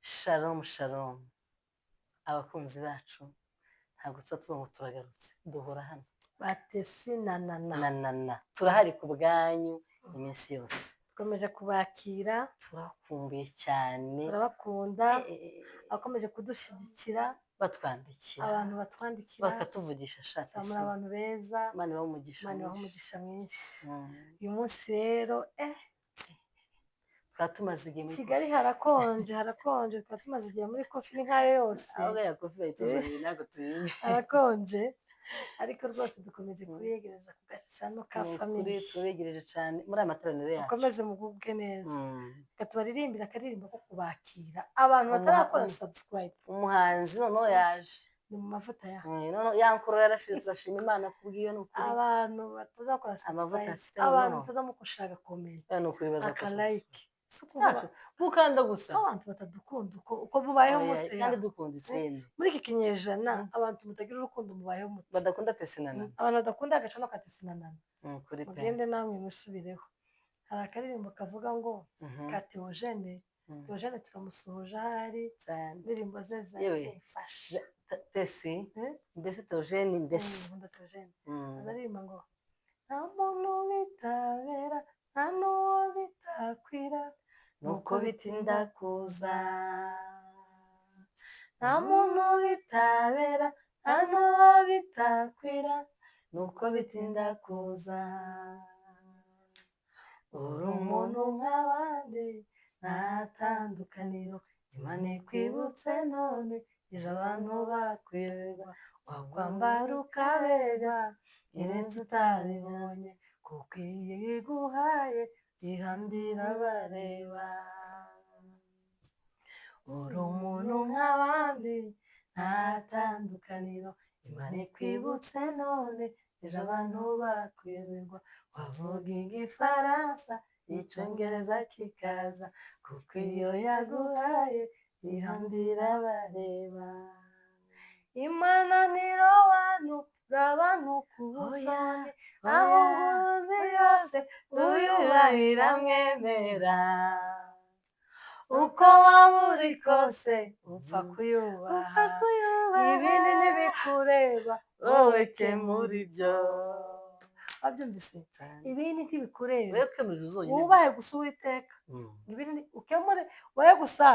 Shalom shalom abakunzi bacu ntabwo tuba ngo turagarutse duhora hano batesi na turahari ku bwanyu iminsi yose dukomeje kubakira turakumbuye cyane turabakunda abakomeje kudushyigikira batwandikira abantu batwandikira bakatuvugisha shaka muri abantu beza Imana ibahe umugisha Imana ibahe umugisha mwinshi uyu munsi rero twaba tumaze igihe muri Kigali harakonje twaba tumaze igihe muri kofi nk'ayo yose aho ya kofi bayituzaniye ntabwo tuyimwe harakonje ariko rwose dukomeje kuyegereza ku gacano ka famiye tubegereje cyane muri aya materaniro yacu mukomeze mugubwe neza reka tubaririmbire akaririmbo ko kubakira abantu batarakora subscribe umuhanzi noneho yaje ni mu mavuta ya noneho yankurura yarashize turashima Imana kubw'iyo ni ukuri abantu batazakora amavuta subscribe afite abantu batazamukushaka comment ni ukuri baza akalike gukanda gusa abantu batadukunda uko mubayeho mute kandi dukunda itsinda muri iki kinyejana abantu mutagira urukundo mubayeho mute badakunda tesinana abantu badakunda agacano ka tesinanana kuri pe mugende namwe musubireho hari akaririmbo kavuga ngo ka Theogene turamusuhuje ahari indirimbo ze zifashe tesi mbese Theogene mbese azaririmba ngo nta muntu bitabera nta n'uwo bitakwira nuko bitinda kuza nta muntu bitabera nta n'uwo bitakwira nuko bitinda kuza uri umuntu nk'abandi nta tandukaniro Imana ikwibutse none ejo abantu bakwirirwa wakwambara ukabera irenze utabibonye kuko iyo iguhaye ihambira bareba uri umuntu nk'abandi nta tandukaniro Imana ikwibutse none ejo abantu bakwirirwa wavuga igifaransa icyongereza kikaza kuko iyo yaguhaye ihambira bareba Imana ntirobanura abantu ku butoni aho ubuzi yose uyubahira mwemera uko waba uri kose upfa kuyubaha ibindi ntibikureba wowe kemura ibyo wabyumvise ibindi ntibikureba wubahe gusa Uwiteka ibindi ukemure wowe gusa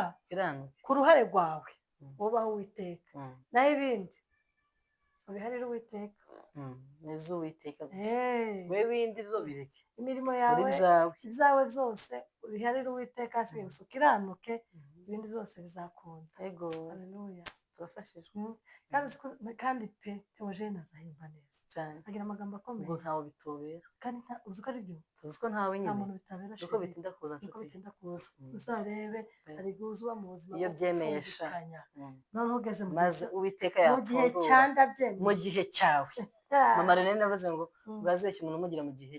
ku ruhare rwawe wubahe Uwiteka naho ibindi ubiharire Uwiteka neza Uwiteka gusa we bindi byo bireke imirimo yawe ibyawe byose ubiharire Uwiteka hasigaye gusa ukiranuke ibindi byose bizakunda yego haleluya turafashijwe kandi pe Theogene azahimba neza cyane agira amagambo akomeye ubwo ntawe bitobera kandi uzi ko ari byo tuzi ko ntawe nyine nta muntu bitabera uko bitinda kuza uko bitinda kuza uzarebe hari igihe uba mu buzima iyo byemeye sha noneho ugeze maze Uwiteka mu gihe cyanda byemeye mu gihe cyawe mama Rene navuze ngo bwazeshye umuntu umugira mu gihe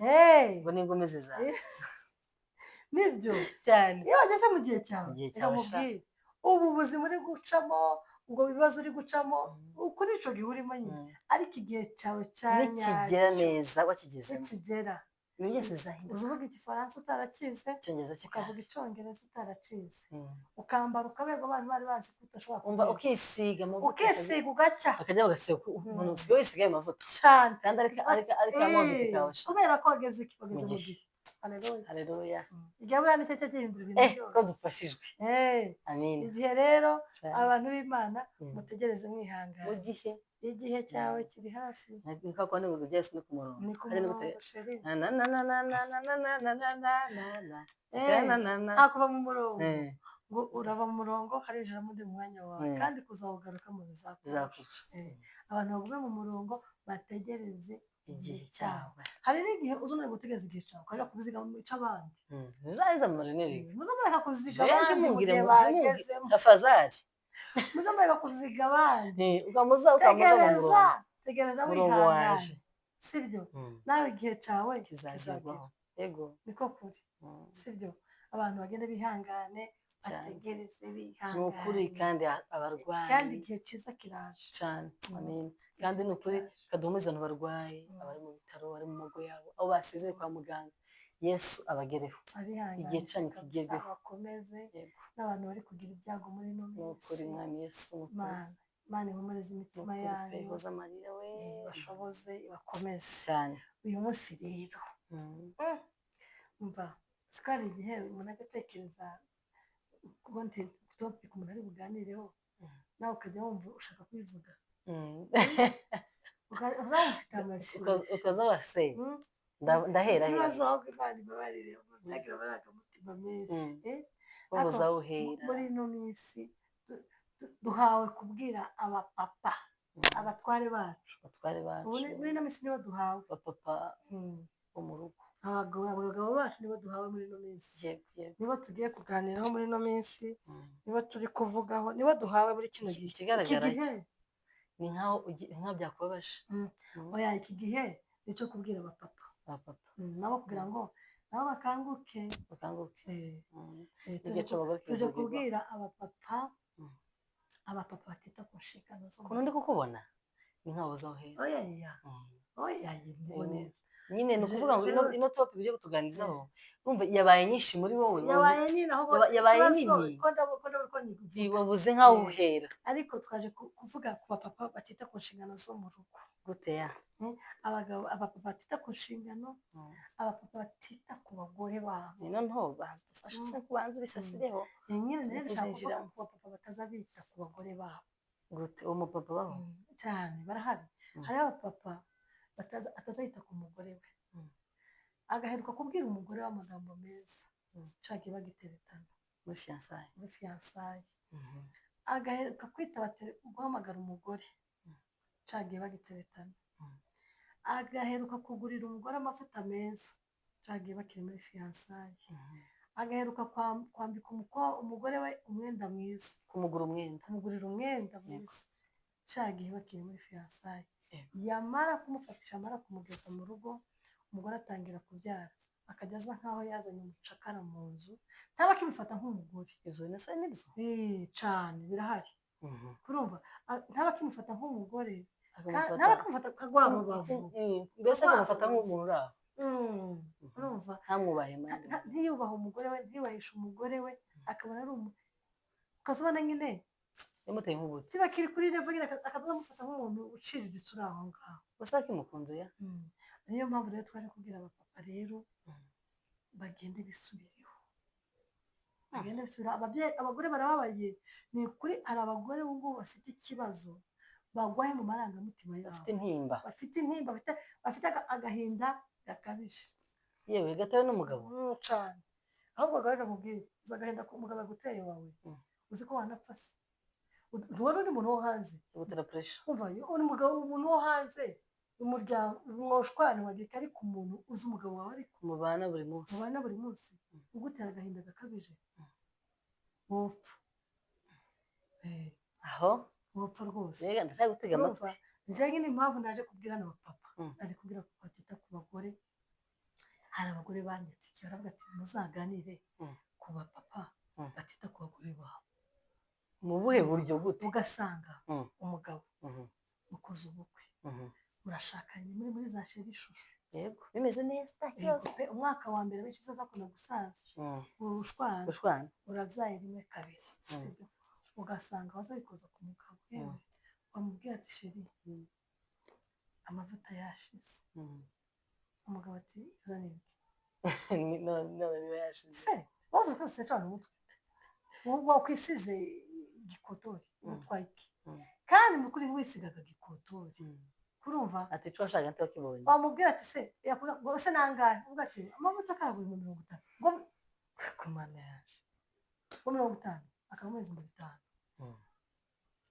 ngo n'ingome zizaza nibyo cyane iyo wageze mu gihe cyawe ukamubwira ubu buzima uri gucamo ubwo bibazo uri gucamo kuri ico gihe urimo nyine ariko igihe cyawe nikigera neza wakigezemo nikigera ibintu byose bizahinduka uvuga igifaransa utaracize ukavuga icyongereza utaracize ukambara ukaberwa abantu bari bazi ko udashobora kumva ukisiga ukisiga ugacya bakajya bagasiga umuntu usigaye wisigaye amavuta cyane kandi ariko amavita kawe kubera ko wageze mu gihe haleluya igihe buriya nicyo cyo gihindura ibintu byose ko dufashijwe amin igihe rero abantu b'Imana mutegereze mwihangana mu gihe igihe cyawe kiri hafi niko kwa ngo byose no ku murongo ni ku murongo sheri nta kuva mu murongo ngo urava mu murongo harinjira mu mwanya wawe kandi kuzawugaruka mu bizakuza abantu bavuye mu murongo bategereze igihe cyawe hari n'igihe uzunari gutegereza igihe cyawe ukajya kuziga mu mico abandi zaza mu marineri muzamureka kuziga abandi mu gihe bagezemo afazari muzamureka kuziga abandi ukamuza mu murongo tegereza wihangane sibyo nawe igihe cyawe kizagerwaho yego niko kuri sibyo abantu bagende bihangane bategereze bihangane ni ukuri kandi abarwayi kandi igihe cyiza kiraje cyane amen kandi ni ukuri kaduhumuriza abantu barwaye abari mu bitaro bari mu mago yabo abo basezeye kwa muganga yesu abagereho igihe cyanyu kigerweho bakomeze n'abantu bari kugira ibyago muri ino nukuri minsi mwami yesu Imana ihumurize imitima yanyu ihoza amarira we bashoboze bakomeze cyane uyu munsi rero mva siko hari igihe umuntu ajya atekereza ubundi topic umuntu ari buganireho nawe ukajya wumva ushaka kubivuga uzaba ufite amashyushyu ukaza waseye ndahera ikibazo ahubwo Imana ibabarire utagira amarangamutima menshi uzawuhera muri ino minsi duhawe kubwira abapapa abatware bacu muri ino minsi nibo duhawe abapapa bo mu rugo abagabo bacu nibo duhawe muri ino minsi nibo tugiye kuganiraho muri ino minsi nibo turi kuvugaho nibo duhawe muri kino gihe ikigaragara ni nkaho byakubabaje oya iki gihe ni icyo kubwira abapapa nabo kugira ngo nabo bakanguke tujya kubwira abapapa batita ku nshingano zo ukuntu ndi kukubona ni nkaho uzawuhera oya neza nyine ni ukuvuga ngo ino topic ugiye kutuganirizaho urumva yabaye nyinshi muri wowe yabaye nini wabuze nkaho uhera ariko twaje kuvuga ku bapapa batita ku nshingano zo mu rugo gute ya abapapa batita ku nshingano abapapa batita ku bagore babo noneho badufasha se kubanza ubisasireho nyine rero nshaka kuvuga ku bapapa bataza bita ku bagore babo gute uwo mupapa baho cyane barahari hari abapapa atazahita ku mugore we agaheruka kubwira umugore w'amagambo meza nshaka bagiteretana muri fiyansaye agaheruka kwitaba guhamagara umugore nshaka bagiteretana agaheruka kugurira umugore amavuta meza nshaka bakiri muri fiyansaye agaheruka kwambika umugore we umwenda mwiza kumugurira umwenda mwiza nshaka bakiri muri fiyansaye yamara kumufatisha amara kumugeza mu rugo umugore atangira kubyara akajya aza nkaho yazanye umucakara mu nzu ntaba akimufata nk'umugore izo nisa nibyo cyane birahari kurumva ntaba akimufata nk'umugore ntaba akimufata akagwa mu bavu mbese akamufata nk'umuntu uri aho urumva ntamwubahe ntiyubahe umugore we ntiyubahishe umugore we akabona ari ukazibona nyine yamuteye nk'ubuti bakiri kuri revo nyine akaza amufata nk'umuntu uciriritse uri aho ngaho gusa kimukunze ya niyo mpamvu rero twaje kubwira abapapa rero bagende bisubireho abagore barababaye ni ukuri hari abagore ubu ngubu bafite ikibazo bagwaye mu marangamutima yabo bafite intimba bafite agahinda gakabije yewe gatewe n'umugabo cyane ahubwo bagahita mubwira uzi agahinda umugabo aguteye wawe uzi ko wanapfa se ubona undi muntu wo hanze ugutera puresha umva uri umugabo umuntu wo hanze umuryango mwoshwane wagira ariko umuntu uzi umugabo wawe ariko mubana buri munsi ugutera agahinda gakabije wopfa aho wopfa rwose rega ndashaka gutega amatwi njyewe ni impamvu naje kubwira n'abapapa naje kubwira ko batita ku bagore hari abagore banyandikiye baravuga ati muzaganire ku bapapa batita ku bagore babo mu buhe buryo gute ugasanga umugabo mukoze ubukwe murashakanye muri za sheri ishusho yego bimeze neza cyose umwaka wa mbere benshi uzakunda gusaza urushwana urabyaye rimwe kabiri ugasanga wazabikoza ku mugabo yewe wamubwira ati sheri amavuta yashize umugabo ati uzane ibiki none niba yashize se wazo twese cyane umutwe wakwisize gikotori umutwaye iki kandi mukuri wisigaga gikotori kurumva ati cyo ashaka nta kibonye wamubwira ati se yakuga se nangahe uvuga ati amavuta karagura 50 ngo kumana yaje 50 akamwezi 5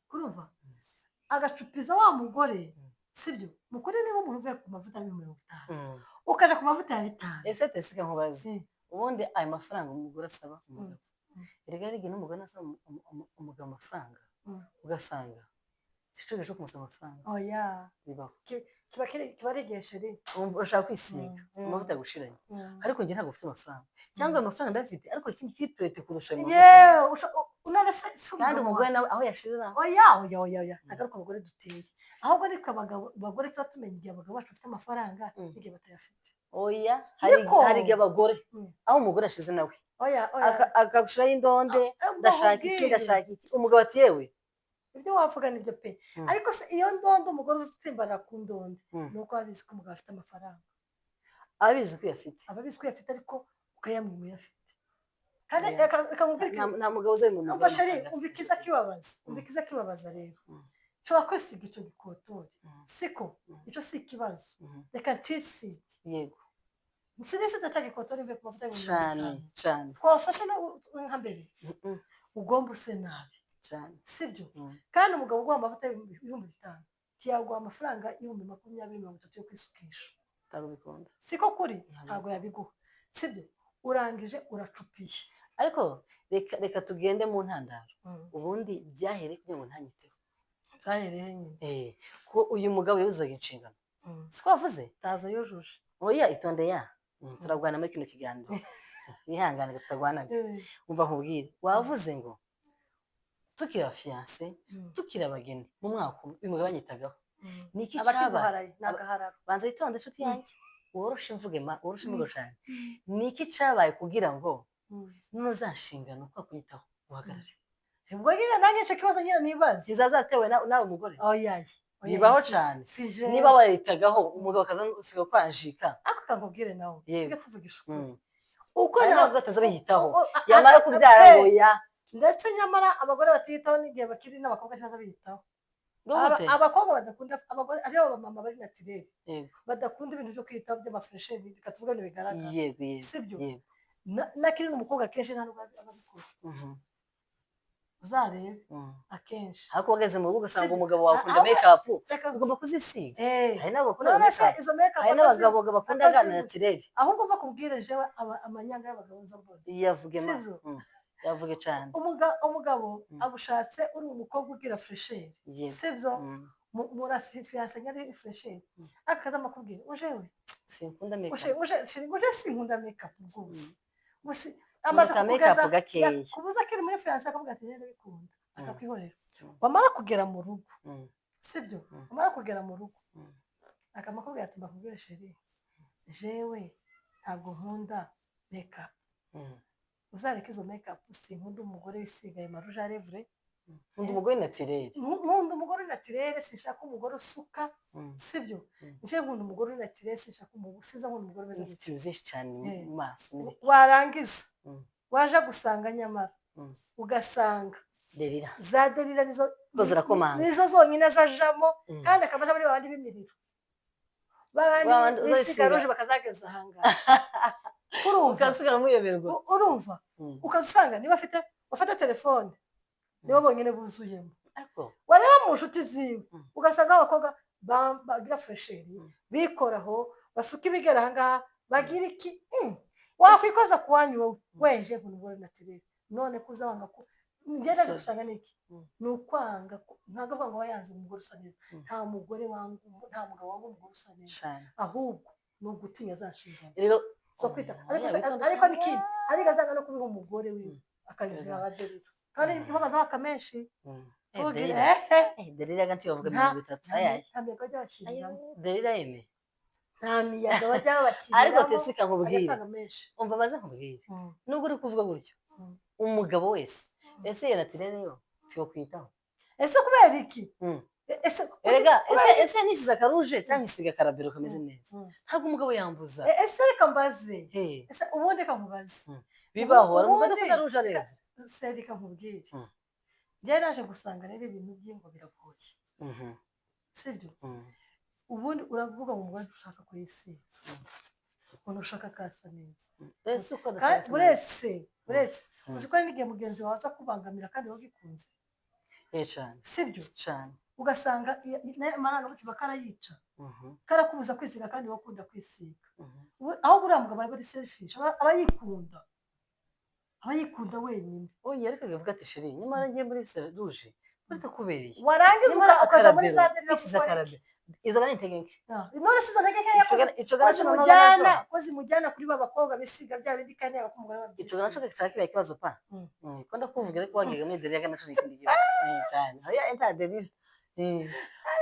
kurumva agacupiza wa mugore sibyo mukuri niba umuntu uvuye ku mavuta 50 ukaje ku mavuta ya 5 ese tesika nkubaze ubundi ayo mafaranga umugore asaba umugabo erega rigi n'umugore asaba umugabo amafaranga ugasanga sico cyo kumusaba amafaranga oya bibaho kiba regesheri urashaka kwisiga amavuta gushiranye ariko nge ntabwo ufite amafaranga cyangwa amafaranga ndafite ariko ikindi kiprete kurusha kandi umugore nawe aho yashize naho oya nagaruka abagore duteye ahubwo ariko abagore tuba tumenya igihe abagabo bacu bafite amafaranga n'igihe batayafite oya Niko. hari igihe abagore aho umugore ashize nawe oya akagushiraho indonde ndashaka iki nkubwire. ndashaka iki umugabo ati yewe ibyo wavuga nibyo pe ariko se iyo ndondo umugore uzitsimbana ku ndonde ni uko abizi ko umugabo afite amafaranga abizi ko uyafite aba abizi ko uyafite ariko ukayamwima uyafite kandi reka nkubwire nta mugabo uzi mu umva sheri umva ikiza kibabaza rero nshobora kwisiga icyo gikotori siko icyo si ikibazo reka ncisige yego sinisize cya gikotori mve ku mavuta cyane twafashe nka mbere ugomba use nabi cyane sibyo kandi umugabo uguha amavuta y'ibihumbi 5 tiyaguha amafaranga 20-30 yo kwisukisha utabikunda siko kuri ntabwo yabiguha sibyo urangije uracupiye ariko reka tugende mu ntandaro ubundi byahereye kugira ngo ntanyiteho byahereye nyine ko uyu mugabo yuzaga inshingano siko wavuze tazo yujuje oya itonde ya turagwana muri kino kiganiro bihangane tutagwanaga umva nkubwire wavuze ngo tukiri afiance tukiri abageni mu mwaka uyu mugabo anyitagaho niki cyabaye banza witonde inshuti yanjye woroshe imvugo cyane niki cyabaye kugira ngo nuzanshingana uko kunyitaho uhagarare ubwo nyine nanjye icyo kibazo nyine nibaza izazatewe nawe mugore oya bibaho cyane niba wayitagaho umugabo akaza usiga kwanjika ako kankubwire nawe tujye tuvugisha uko ntabwo atazabiyitaho yamara kubyara oya ndetse nyamara abagore batiyitaho n'igihe bakiri n'abakobwa cyangwa biyitaho abakobwa badakunda abagore aribo abamama bari natirere badakunda ibintu byo kwitaho by'amafuresheri reka tuvuge ngo bigaragara sibyo nakiri n'umukobwa kenshi nta nubwo ababikora uzarebe akenshi ariko wageze mu rugo ugasanga umugabo wawe akunda make-up ugomba kuzisiga hari n'abakunda n'abagabo bakunda natirere ahubwo mva kubwire jewe amanyanga y'abagabo nza mbona yavugemo yavuge cyane umugabo agushatse uri umukobwa ugira fresheri sibyo murasifiyanse nyari fresheri akaza amakubwira ujewe sinkunda make-up uje sinkunda make-up rwose amaze kugeza kubuza kiri muri fiyanse akavuga ati rero bikunda akakwihorera wamara kugera mu rugo sibyo wamara kugera mu rugo akamakubwira ati mbakubwire sheri jewe ntabwo nkunda make-up uzareka izo make-up sinkunda umugore wisigaye marouge à lèvres nkunda umugore natirere nkunda umugore natirere sinshaka umugore usuka sibyo nje nkunda umugore natirere sinshaka umugore umeze ufite byinshi cyane mu maso warangiza waje gusanga nyamara ugasanga derira nizo zonyine zajamo kandi akaba ari abandi b'imiriro babandi bisiga roje bakazageza ahangaha ukasigara muyoberwa urumva ukazusanga niba bafite telefone nibo bonyine buzuyemo wareba mu nshuti ziwe ugasanga abakobwa bagira fresheri bikoraho basuka ibigera ahangaha bagira iki wakwikoza ku wanyu wowe weje nk'umugore natirere none kuza wanga ko ngenda gusanga niki ni ukwanga ntabwo avuga ngo wayanze umugore usa neza nta mugore wanga nta mugabo wanga umugore usa neza ahubwo ni ugutinya za nshingano rero so kwita ariko n'ikindi ariko azanga no kubiha umugore wiwe akazizira abaderira kandi imboga zaka menshi derira ganti bavuga 30 ayaye derira yeme nta miyaga bajya babashyiramo ariko tesika nkubwire umva maze nkubwire nubwo uri kuvuga gutyo umugabo wese ese iyo natirere yo cyo kwitaho ese kubera iki ese nisize akaruje cyangwa isiga karabero kameze neza ntabwo umugabo yambuza ese reka mbaze ese ubundi reka nkubaze bibaho aravuga ko karuje rero se reka nkubwire njye naje gusanga rero ibintu by'ingo biragoye sibyo ubundi uravuga ngo umugore ushaka kuyisiga umuntu ushaka kasa neza uretse uzi ko ari n'igihe mugenzi wawe aza kubangamira kandi wagikunze cyane sibyo cyane ugasanga amarangamutima karayica karakubuza kwisiga kandi wakunda kwisiga aho buriya mugabo aba ari selfish aba yikunda wenyine ariko akavuga ati sheri nyamara ngiye muri seruduje uretse kubereye warangiza ukaja muri za derira izo gani integenke none sizo ntegeke yakoze zimujyana kuri ba bakobwa bisiga bya bindi kandi abakumugara babyo ico naco gashaka kibaye kibazo pa ko ndakuvuga ariko wagega muri derira kandi naco nikindi gihe cyane oya enta derira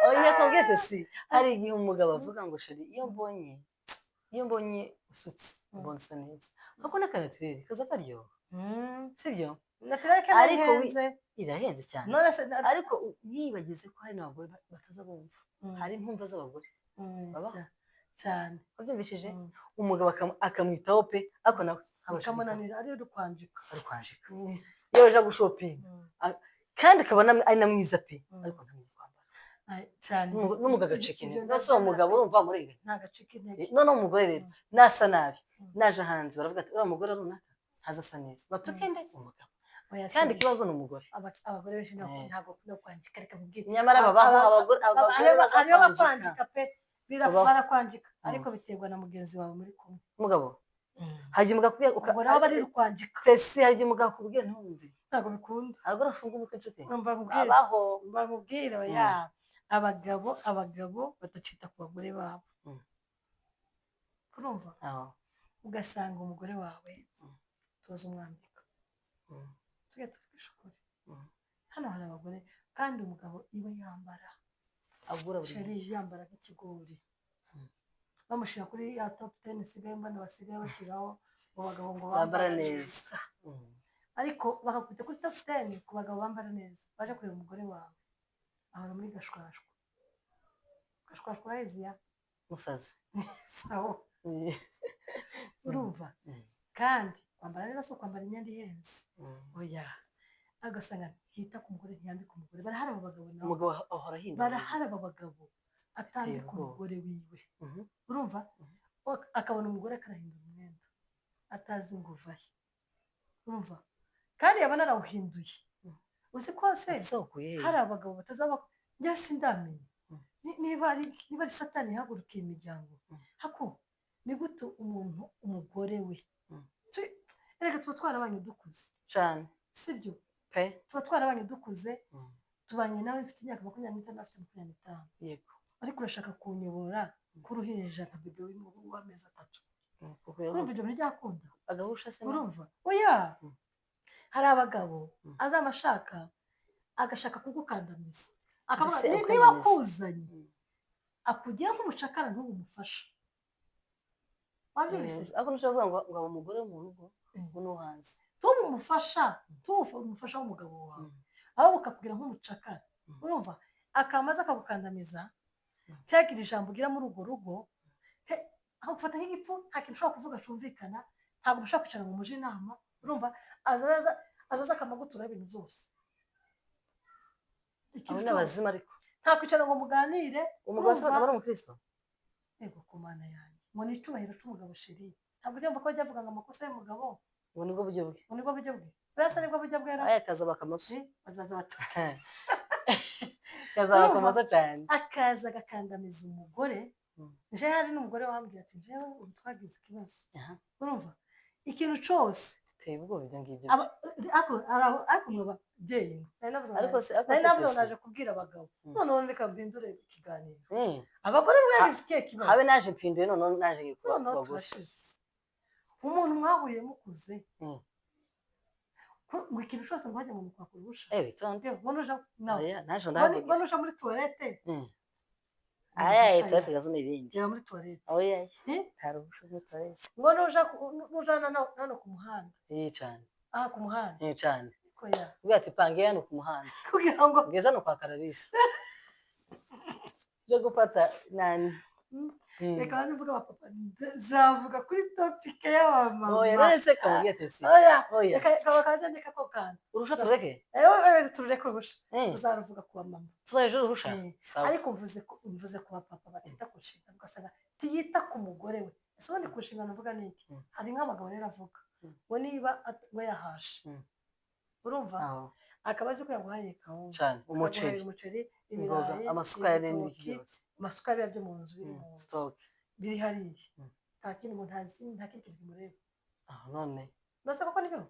oya kongete si hari igihe umugabo avuga ngo sheri iyo mbonye iyo mbonye usutse mbona usa neza ariko n'akanatirere kaza karyoha sibyo ariko irahenze cyane ariko yibagize ko hari n'abagore bataza bumva hari intumva z'abagore babaho cyane wabyumvishije umugabo akamwitaho pe ariko nawe akamunanira ari rukwanjika iyo aje gushopinga kandi akaba ari na mwiza pe ariko ntamwiza kwambara cyane n'umugabo agacika intege nose uwo mugabo urumva amurenganya nta gacika intege noneho umugore rero nasa nabi naje hanze baravuga ati uriya mugore runaka ntaza asa neza batukende umugabo kandi ikibazo ni umugore abagore benshi ntabwo bakunda kwandika reka mubwire nyamara babaho abagore hariyo bakwandika pe barakwandika ariko biterwa na mugenzi wawe muri kumwe umugabo hajya umugabo akubwira ubwo nawe bari rukwandika pesi hajya umugabo akubwira ntumve ntabwo bikunda abagore bafunga umutwe inshuti abaho bamubwira ya abagabo badacita ku bagore babo urumva ugasanga umugore wawe tuzi umwambika tujye tuvugisha ukuri hano hari abagore kandi umugabo iwe yambara sherije yambara nk'ikigori bamushyira kuri ya top 10 isigaye mbona basigaye bashyiraho mu bagabo ngo bambara neza ariko bakakubita kuri top 10 ku bagabo bambara neza baje kureba umugore wawe ahora muri gashwashwa urahizi ya musazi sawa urumva kandi kwambara neza so kwambara imyenda ihenze oya agasanga yita ku mugore ntiyambika umugore barahara abo bagabo nabo umugabo ahora ahinda barahara abo bagabo atambika umugore wiwe urumva akabona umugore akarahindura umwenda atazi ngo uvahe urumva kandi yaba narawuhinduye uzi kose hari abagabo batazaba njye sindamenye niba ari satani ihagurukiye imiryango hako ni gute umuntu umugore we reka tuba twarabanye dukuze cyane sibyo tuba twarabanye dukuze tubanye nawe mfite imyaka 25 afite 25 yego ariko urashaka kunyobora kuruhinja nka bebe w'amezi 3 urumva ibyo byakunda agahusha se urumva oya hari abagabo azamashaka agashaka kugukandamiza akavuga niba kuzanye akugira nk'umucakara ntubumufasha wabyise ako nshobora kuvuga ngo umugore mu rugo no hanze tumufasha w'umugabo wawe aho ukakubwira nk'umucakara urumva akamaza akagukandamiza cyagira ijambo ugira muri urwo rugo aho gufata nk'igipfu nta kintu ushobora kuvuga cyumvikana ntabwo ushobora kwicara ngo muje inama urumva azaza akamagutura ibintu byose abo ni abazima ariko nta kwicara ngo muganire umugabo akaba ari umukristo yego ku mana yanjye ngo ni icubahiro cy'umugabo sheri ntabwo ujya ko bajya bavuga ngo amakosa y'umugabo ngo nibwo buryo bwe birasa nibwo buryo bwe aya kaza bakamusu bazaza batuka kaza bakamusu cyane akaza agakandamiza umugore nje hari n'umugore wambwiye ati jewe ubu twagize ikibazo urumva ikintu cyose teye ubwo ibyo ngibyo ariko mwababyeyi ariko naje kubwira abagabo none reka mbindure ikiganiro abagore mwagize ikihe kibazo habe naje mpinduye none naje kubagura umuntu mwahuye mukuze ngo ikintu cyose ngo hajya mu kwakura ubusha tonde naje muri toilette tuwate gazo n'ibindi jya muri toilette hari ubusha muri toilette ngo nujana hano ku muhanda cyane ku muhanda cyane ko ya ubwo ati pange hano ku muhanda kugira ngo ngeza no kwa Kararisa byo gufata nani reka bavuga papa zavuga kuri topic y'abamama none se kamubwiye tesi reka bakazandika ko kandi urusha tureke tureke urusha tuzaruvuga ku bamama tuzaje urusha ariko mvuze ku bapapa batita ku nshingano ugasanga tiyita ku mugore we ese ubundi ku nshingano avuga niki hari nk'abagabo rero avuga ngo niba we yahashe urumva akaba azi ko yaguhaye kawunga cyane umuceri ibirayi amasukari n'ibindi byose amasukari byo mu nzu biri mu stock biri hariya nta kintu ngo nta kintu kimureba none mbese koko nibyo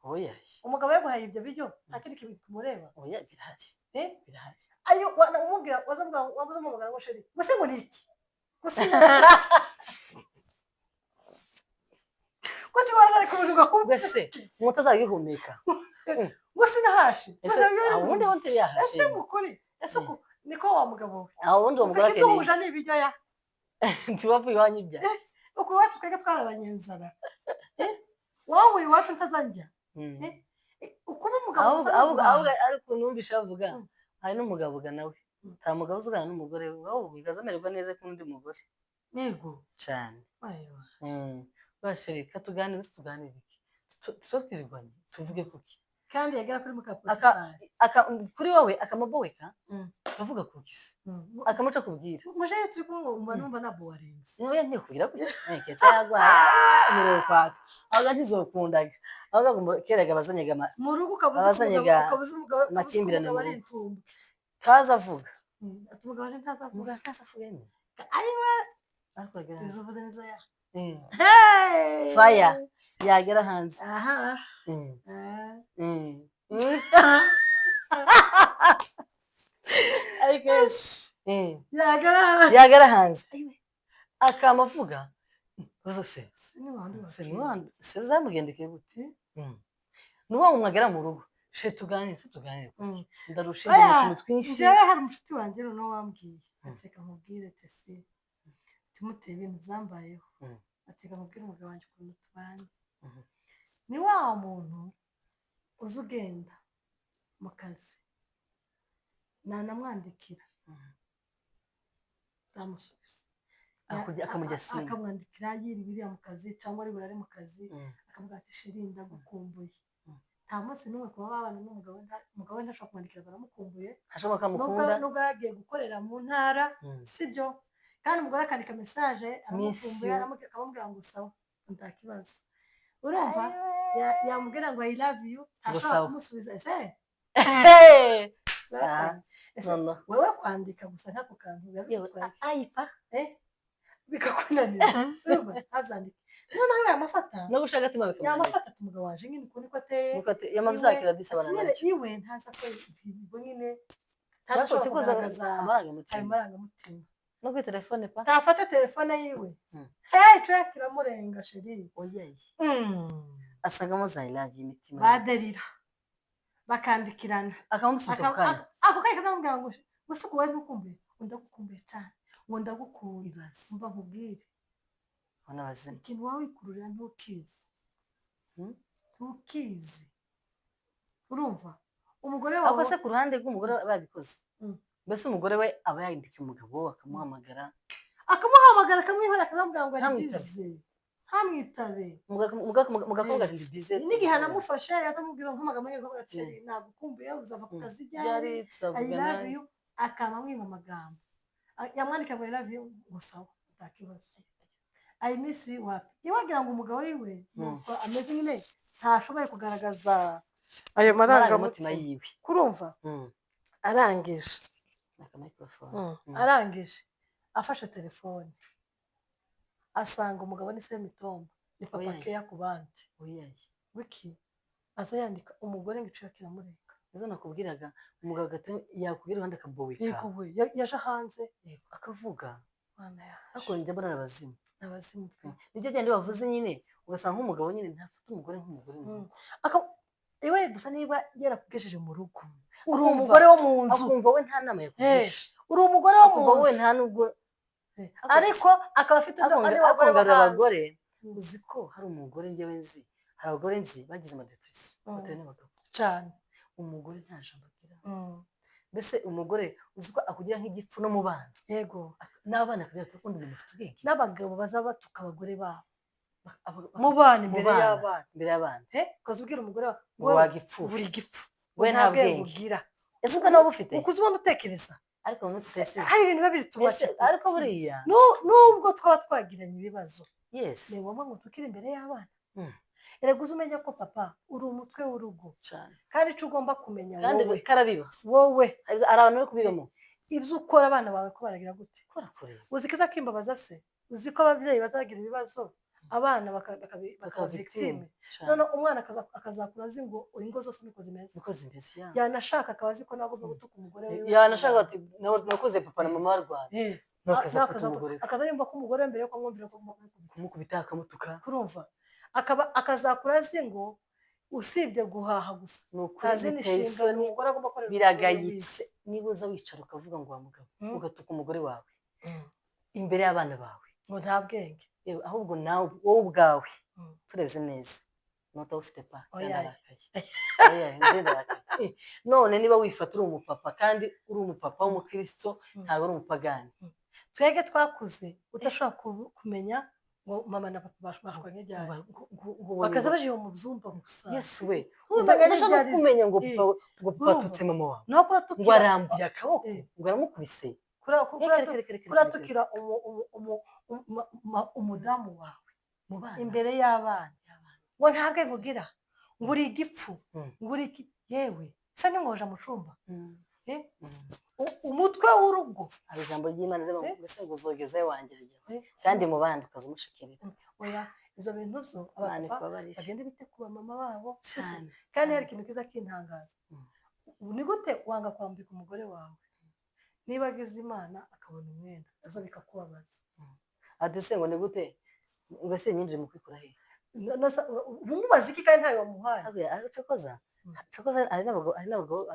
oya umugabo yaguhaye ibyo biryo nta kintu kimureba oya birahari birahari ayo umubwira wazavuga umugabo ngo sheri ngo se ngo niki ngo se ko tiwaza ariko uvuga ko mbese mutazagihumeka ngo sinahashe ubundi wote yahashe ese mukuri ese niko wa mugabo we ubundi uwo mugabo akeneye duhuje n'ibiryo ya ntibavuye iwanyu ibya uko iwacu twebwe twarabanyenzara wowe iwacu ntazanjya uko n'umugabo ahubwo ariko numvisha bavuga hari n'umugabo uga nawe nta mugabo uzugana n'umugore we ahubwo bigaza amererwa neza k'undi mugore yego cyane bashirika tuganire iki twirirwanye tuvuge kuki kandi yagera kuri kuri wowe akamaboweka tuvuga kuki akamuca kubwira muje turi kumwe numva nabo warenze niwe ntikubwira kuki ketse yagwaye umuriro kwaka ahubwo ntizokundaga ahubwo keraga abazanyaga mu rugo ukabuza umugabo amakimbirane mu rugo kaza avuga umugabo ntazavuga ayiwa ariko izovuze neza ya fire yagera hanze ariko yagera hanze akamavuga se uzamugendekeye gute nuwo mwagera mu rugo she tuganire ndarushinga mu kintu twinshi njyewe hari umushuti wanjye noneho wambwiye ateka mubwire tese timuteye ibintu byambayeho ateka mubwire umugabo wanjye ukuntu tubanye ni wa muntu uzi ugenda mu kazi nanamwandikira ndamusubiza akamujya simba akamwandikira yiri biriya mu kazi cyangwa ari burare mu kazi akamubwira ati shiri ndagukumbuye nta munsi n'umwe kuba babana n'umugabo we ntashobora kumwandikira baramukumbuye ashobora kamukunda nubwo yagiye gukorera mu ntara sibyo kandi umugore akandika mesaje aramukumbuye akamubwira ngo sawa nta kibazo urumva yamubwira ngo I love you ntashobora kumusubiza ese wewe kwandika gusa nk'ako kantu ayipa bikakunanira ntazandike noneho yamafata no gushaka agatima yamafata umugabo waje nyine uko niko ateye yamazakira disabana nacyo iwe ntaza ko ibyo nyine ntashobora kugaragaza amarangamutima no kuri telefone pa tafata telefone yiwe track iramurenga sheri oyaye asangamo za I love you imitima baderira bakandikirana akamusubiza kandi ako kaya kadamubwira ngo gusa kuwe ntukumbuye ndagukumbuye cyane ngo ndagukunda umva nkubwire wana bazima ikintu wawe wikururira ntukizi urumva umugore wawe ako se ku ruhande rw'umugore babikoze mbese umugore we aba yahindukiye umugabo akamuhamagara akamwihora akamubwira ngo arize ntamwitabe mugakobwa ati ndize n'igihe anamufashe akamubwira nk'amagambo y'inkoga ati nagukumbuye uzava ku kazi ryari I love you akamamwima amagambo yamwandika ngo I love you ngo sawa ntakibazo I miss you wapi iwagira ngo umugabo wiwe nuko ameze nyine ntashoboye kugaragaza ayo marangamutima yiwe kurumva arangije afashe telefone asanga umugabo ni Semitombo ni papa keya ku bandi wiki aza yandika umugore ngo icira kiramurenga izo nakubwiraga umugabo yakubwira uruhande akaboweka yaje hanze akavuga mwana yaje ariko njya mbona abazimu pe nibyo byandi bavuze nyine ugasanga nk'umugabo nyine ntafite umugore nk'umugore iwe gusa niba yarakugejeje mu rugo uri umugore wo mu nzu akumva we nta nama yakugisha uri umugore wo mu nzu we nta nubwo ariko akaba afite abagore uzi ko hari umugore njyewe nzi hari abagore nzi bagize amadepresiyo batewe n'abagabo cyane umugore nta jambo agira mbese umugore uzi ko akugira nk'igipfu no mu bana yego n'abana kugira ngo tukunde umuntu ufite ubwenge n'abagabo baza batuka abagore babo mu bana imbere y'abana ukaza ubwira umugore wawe wagipfu buri gipfu we nta bwenge ugira ese ubwo nawe bufite ukuze ubona utekereza ariko n'utese hari ibintu biba bitubaca ariko buriya nubwo twaba twagiranye ibibazo yes ni ngombwa ngo tukire imbere y'abana erega uzi umenya ko papa uri umutwe w'urugo cyane kandi icyo ugomba kumenya wowe karabiba wowe hari abantu bari kubibamo ibyo ukora abana bawe ko baragira gute uzi ko izakimbabaza se uzi ko ababyeyi bazagira ibibazo abana bakaba victime none umwana akazakura azi ngo ingo zose niko zimeze yanashaka akaba azi ko nagomba gutuka umugore we yanashaka ati nakoze papa na mama barwaye akaza yumva ko umugore mbere yo kumwumvira ko kumukubita akamutuka kurumva akazakura azi ngo usibye guhaha gusa utazi n'inshingano umugore agomba gukorera biragayitse niba uza wicara ukavuga ngo wa mugabo ugatuka umugore wawe imbere y'abana bawe ngo nta bwenge ahubwo nawe wowe ubwawe tureze neza nota ufite pa none niba wifata uri umupapa kandi uri umupapa w'umukristo ntabwo uri umupagani. Twebwe twakuze udashobora kumenya ngo mama na papa bashwanye ryari bakaza baje mu byumba gusa. Yesu we udashobora kumenya ngo papa atutse mama wawe ngo arambuye akaboko ngo aramukubise kuratukira umudamu wawe imbere y'abana ngo ntabwo ivugira ngo uri igipfu ngo uri yewe sa n'ingoja mu cumba umutwe w'urugo. hari ijambo ry'Imana mbese ngo uzogeze wangerageza kandi mu bandi ukaza umushikirira. Oya ibyo bintu byo abantu bagenda bite ku mama babo kandi hari ikintu kiza kintangaza. Ni gute wanga kwambika umugore wawe niba agize Imana akabona umwenda azo bikakubabaza adese ngo ni gute mbese nyinjire mu kwikura he umubaza iki kandi ntayo wamuhaye cokoza ari n'abagabo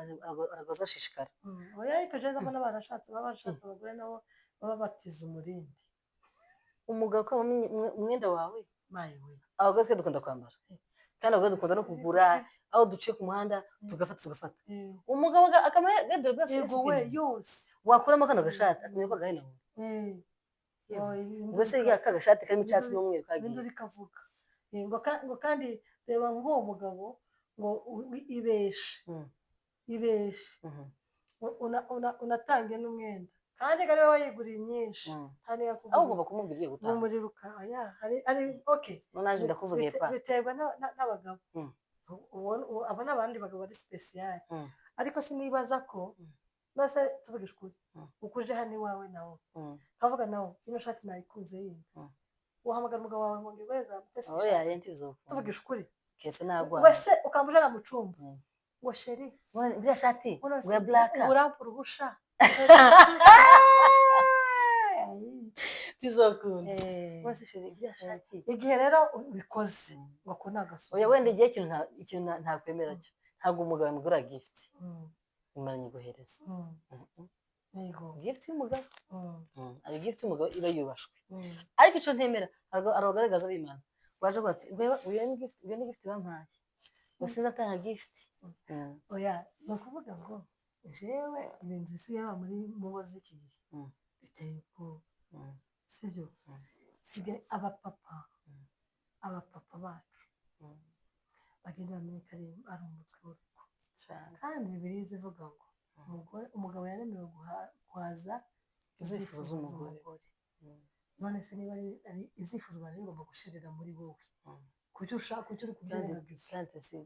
aragoza shishikara. Oya ariko je ndabona barashatse abagore nabo baba batiza umurindi umugabo ko umwenda wawe maye we abagore twe dukunda kwambara kandi abagore dukunda no kugura aho duciye ku muhanda tugafata umugabo akamagade bwose we yose wakuramo kano gashati amenye ko gahina mbese ya kagashati karimo icyatsi n'umweru kagiye bikavuga ngo kandi reba ngo umugabo ngo ibeshe unatange n'umwenda kandi kare wayiguriye nyinshi hari aho ugomba kumubwira igiye gutaha muri rukaya ari okay naje ndakuvugiye pa biterwa n'abagabo abo n'abandi bagabo bari special ariko sinibaza ko base tuvugisha ukuri ukuje hano iwawe nawe kavuga nawe ino shati nayikunze yindi uhamagara umugabo wawe ngo ngibeza mutesi tuvugisha ukuri kese nagwa wese ukambujana mu cumba ngo sheri bya shati bwa black urampura ubusha tizokunda wese sheri bya shati igihe rero ubikoze ngo ko nagasoza oya wenda igihe ikintu ntakwemera cyo ntabwo umugabo yamugura gift imaranye guhereza gift y'umugabo ari gift y'umugabo iba yubashwe ariko ico ntemera aragaragaza b'Imana waje kwati uyu ni gift bampaye basiza atanga gift. Oya no kuvuga ngo jewe ibintu bisigaye muri mugo z'iki gihe biteye ko sivyo sige abapapa bacu bagenda bamenyeka ari umutwe w'urugo kandi Bibiliya ivuga ngo umugabo yaremewe guhaza ibyifuzo z'umugore. None se niba ari ibyifuzo baje ngomba gushirira muri wowe kucyo ushaka kucyo uri kubyeregagiza kandi si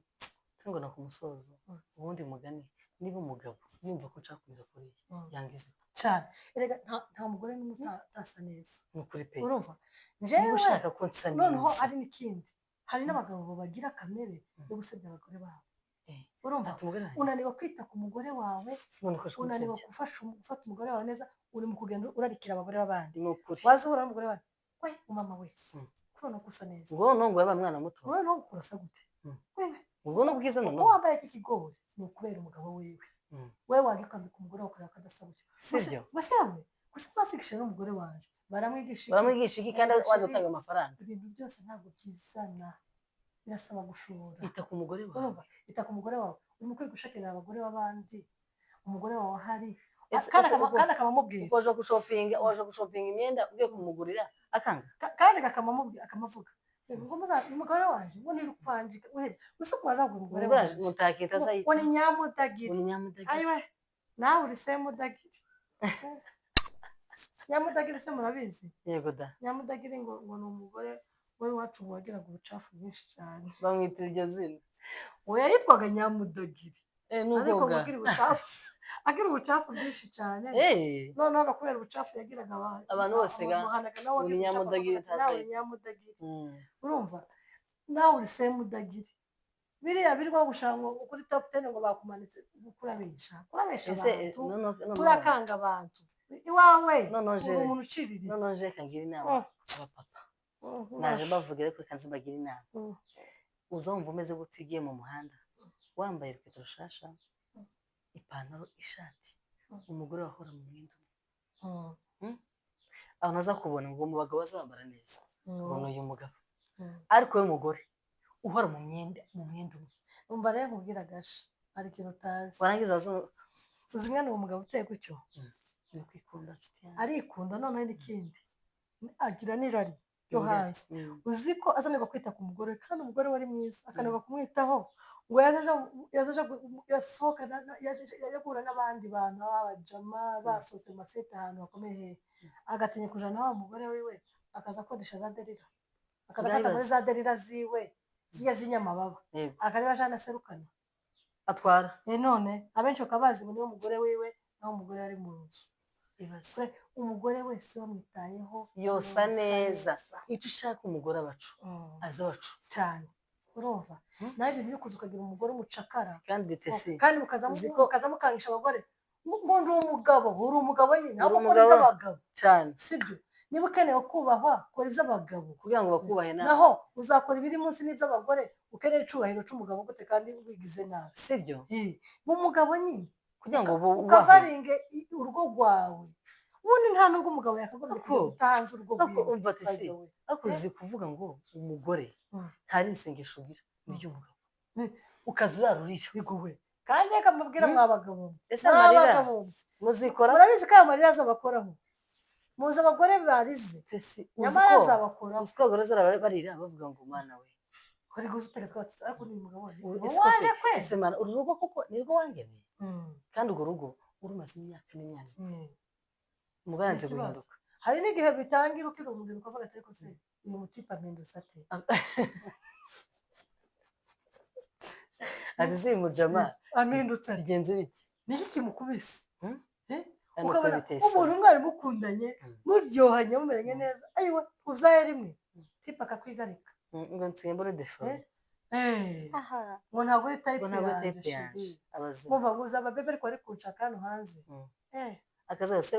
tungo na kumusozo ubundi mugani niba umugabo yumva ko nshaka kuza kuri yangize cyane erega nta mugore n'umutasa neza n'ukuri pe urumva njewe ushaka ko nsa neza noneho ari n'ikindi hari n'abagabo bagira kamere yo gusebya abagore babo urumva unaniwe kwita ku mugore wawe unaniwe gufata umugore wawe neza uri mu kugenda urarikira abagore b'abandi wazura n'umugore wawe we umama we kubona gusa neza ubwo nongo yaba mwana muto wowe no kurasa gute ubwo no bwiza none wambaye iki kigori ni ukubera umugabo wewe wagikambika umugore wawe ukareka adasabutse sivyo base yawe gusa twasigisha n'umugore wanje baramwigisha iki kandi waza gutanga amafaranga ibintu byose ntabwo byizana birasaba gushora ita ku mugore wawe ita ku mugore wawe uri mukwiye gushakira abagore b'abandi umugore wawe ahari kandi akamubwira waje gushopinga imyenda ugiye kumugurira akanga kandi akamavuga umugore wanje ngo nirukwanjika gusa kubaza ngo umugore wanje mutakita zayita ngo nyamudagiri ayiwe nawe uri se mudagiri nyamudagiri se murabizi yego da nyamudagiri ngo ni umugore we wacu wagiraga ubucafu bwinshi cyane bamwita iryo zina we yitwaga nyamudagiri n'ubwoga agira ubucafu bwinshi cyane noneho agakubera ubucafu yagiraga abantu bose uri nyamudagiri urumva nawe uri se mudagiri biriya birwa gushaka kuri top 10 ngo bakumanitse kurabisha abantu kurakanga abantu iwawe umuntu uciririye noneje kangira inama abapapa naje bavugira ko kanzi bagira inama uzumva umeze gute ugiye mu muhanda wambaye rukweto rushasha ipantaro ishati umugore wahora mu mwenda abantu aza kubona ngo mu bagabo bazambara neza ubona uyu mugabo ariko we mugore uhora mu mwenda umwe umva rero nkubwira agasha hari ikintu utazi warangiza uzi mwene uwo mugabo uteye gutyo ni kwikunda mfite yanjye arikunda noneho n'ikindi agira n'irari ryo hanze uzi ko azanirwa kwita ku mugore kandi umugore we ari mwiza akanirwa kumwitaho ngo yasohokana yajya guhura n'abandi bantu b'abajama basohotse mu mafete ahantu hakomeye agatinya kujana na wa mugore wiwe akaza akodesha za derira akaza afata muri za derira ziwe zijya z'inyamababa akareba ajana aserukana atwara none abenshi bakaba bazi ngo niwe mugore wiwe naho umugore ari mu nzu umugore wese wamwitayeho yosa neza icyo ushaka umugore abacu aza abacu cyane urumva nawe ibintu byo kuza ukagira umugore umucakara kandi detesi kandi mukaza mukangisha abagore ngo ndi umugabo uri umugabo nyine ntabwo ukora iby'abagabo cyane sibyo niba ukeneye kubahwa kora iby'abagabo kugira ngo bakubahe nawe naho uzakora ibiri munsi n'iby'abagore ukeneye icyubahiro cy'umugabo gute kandi wigize nabi sibyo mu mugabo nyine kugira ngo ukavaringe urugo rwawe ubundi nta nubwo umugabo yakagombye kujya utahanze urugo rwiwe umva tesi akuzi kuvuga ngo umugore ntari isengesho ugira n'iry'umugabo ukaza urarurira biguwe kandi reka mubwire mwabagabo ese amarira muzikora murabizi ko aya marira azabakoraho muzi abagore barize nyamara azabakoraho uzi ko abagore barira bavuga ngo mana we uri guza utega twatsi ariko ni umugabo waje ese mana uru rugo kuko nirwo wangeneye kandi urwo rugo urumaze imyaka n'imyanya umugore yanze guhinduka hari n'igihe bitangira ukiri umugabo ukavuga ati ariko se uyu mutipe ampindutse ate ati si mujama ampindutse bigenze biti niki kimukubise ukabona umuntu mwari mukundanye muryohanye mumeranye neza ayiwe uzaye rimwe tipe akakwigarika ngo nsimbure defone ngo ntabwo uri tayipe yanjye mwumva ngo uza ababebe ariko bari kunshaka hano hanze akaza se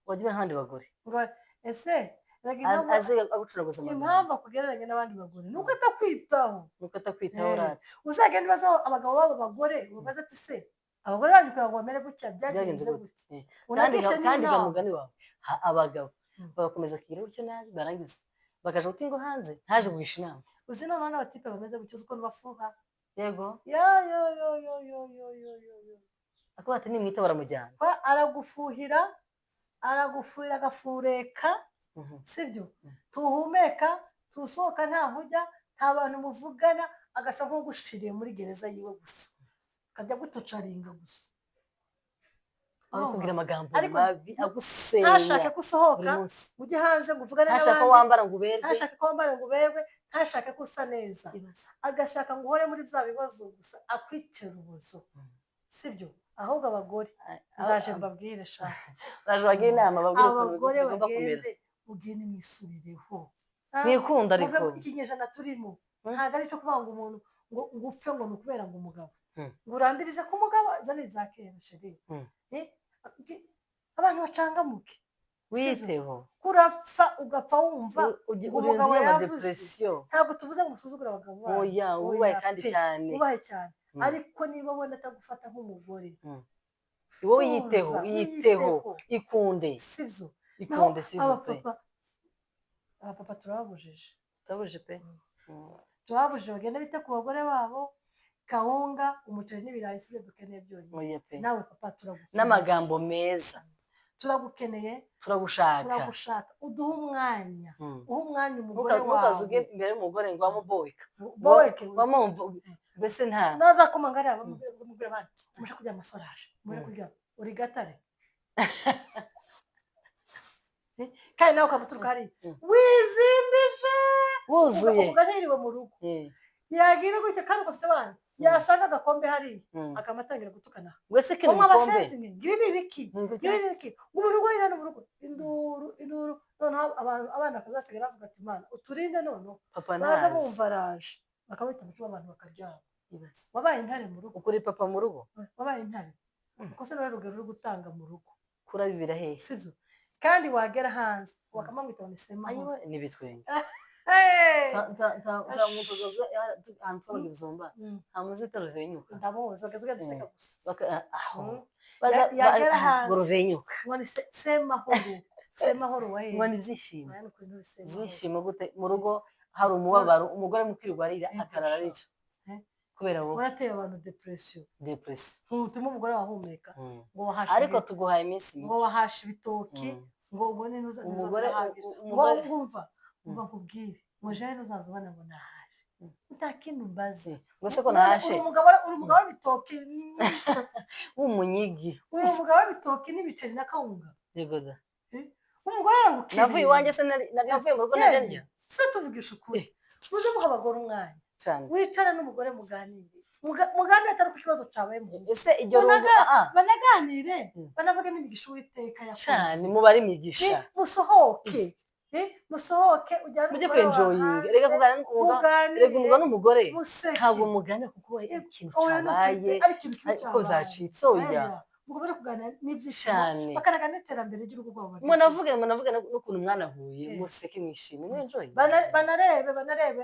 wagira ahandi bagore ese impamvu akugereranya n'abandi bagore nuko atakwitaho rata uzagenda ubaza abagabo b'abo bagore ubaza ati se abagore banyu kugira ngo bamere gutya byagenze gutya kandi mugani wawe abagabo bagakomeza kugira gutyo nabi barangiza bakaje guta ingo hanze ntaje kugisha inama uzi noneho n'abatipe bameze gutyo uzi ukuntu bafuha yego yo akuba ati nimwita baramujyana aragufuhira agafureka sibyo tuhumeka tusohoka ntaho ujya nta bantu muvugana agasa nk'ugushiriye muri gereza yiwe gusa akajya gutocaringa gusa akubwira amagambo mabi agusenya ntashake ko usohoka ujye hanze ngo uvugane n'abandi ntashake ko wambara ngo uberwe ntashake ko usa neza agashaka ngo uhore muri bya bibazo gusa akwicira ubuzo sibyo ahubwo abagore ndaje mbabwire shaka ndaje bagira inama abagore bagende mugende mwisubireho mwikunda ariko ikinyejana turimo ntabwo ari cyo kuvuga ngo umuntu ngo upfe ngo ni ukubera ngo umugabo ngo urambirize ku mugabo ibyo ni ibya kera sheri abantu bacangamuke wiyiteho kurapfa ugapfa wumva umugabo yavuze ntabwo tuvuze ngo musuzugure abagabo bawe wubahe kandi cyane wubahe cyane ariko niba ubona atagufata nk'umugore wowe yiteho ikunde sibyo ikunde sibyo abapapa turababujije pe turababujije bagenda bite ku bagore babo kawunga umuceri n'ibirayi sibyo dukeneye byonyine nawe papa turagukeneye n'amagambo meza turagukeneye turagushaka uduhe umwanya umugore wawe ntukazuge imbere y'umugore ngo wamuboyeka wamumva mbese nta nazakomanga ariya bamubwira abandi muje kurya amasoraje muje kurya uri gatare kandi nawe ukamuturuka hariya wizimbije wuzuye uganiriwe mu rugo yagira gutya kandi ugafite abana yasanga agakombe hariya akamatangira gutukana wese kiri mu kombe ibi ni ibiki umuntu urwaye hano mu rugo induru noneho abana bakazasigara bavuga ati mana uturinde noneho baza bumva araje bakabita mu cyuma abantu bakaryama wabaye intare mu rugo ukuri papa mu rugo wabaye intare kuko se nawe rugero ruri gutanga mu rugo kurabibira hehe sibyo kandi wagera hanze wakamamwita banisema ayiwe n'ibitwenge nta muntu ahantu twabaga ibizumba nta muzita ruvenyuka ndamuzi bakazuga duseka gusa yagera hanze ngo ruvenyuka ngo ni semahoro semahoro wahe ngo ni ibyishimo aya nukuri nturi semahoro ibyishimo gute mu rugo hari umubabaro umugore mukwirirwa arira akarara arica kubera wowe urateye abantu depression ntutuma umugore wahumeka ngo wahashe ariko tuguhaye iminsi ngo wahashe ibitoki ngo ubone nuza umugore umva nkubwire ngo jewe nuzaza ubona ngo nahaje utakintu mbaze ngo se ko nahashe uri umugabo w'ibitoki w'umunyigi uri umugabo w'ibitoki n'ibiceri na kawunga yego da umugore aragukiriye navuye iwanjye se navuye mu rugo najya ndya se tuvugisha ukuri uze muha abagore umwanya cyane wicara n'umugore muganire muganire atari ku kibazo cyabaye mu ese iryo banaganire banavuge n'imigisha uwiteka yakoze cyane mubare imigisha musohoke musohoke ujyane mujye kwenjoyinga reka kuganira n'umugore ntabwo mugane kuko ikintu cyabaye ariko zacitse oya mugomba kuganira n'ibyishimo bakanaganira n'iterambere ry'urugo rwabo munavuge n'ukuntu mwanahuye museke mwishime mwenjoyinga banarebe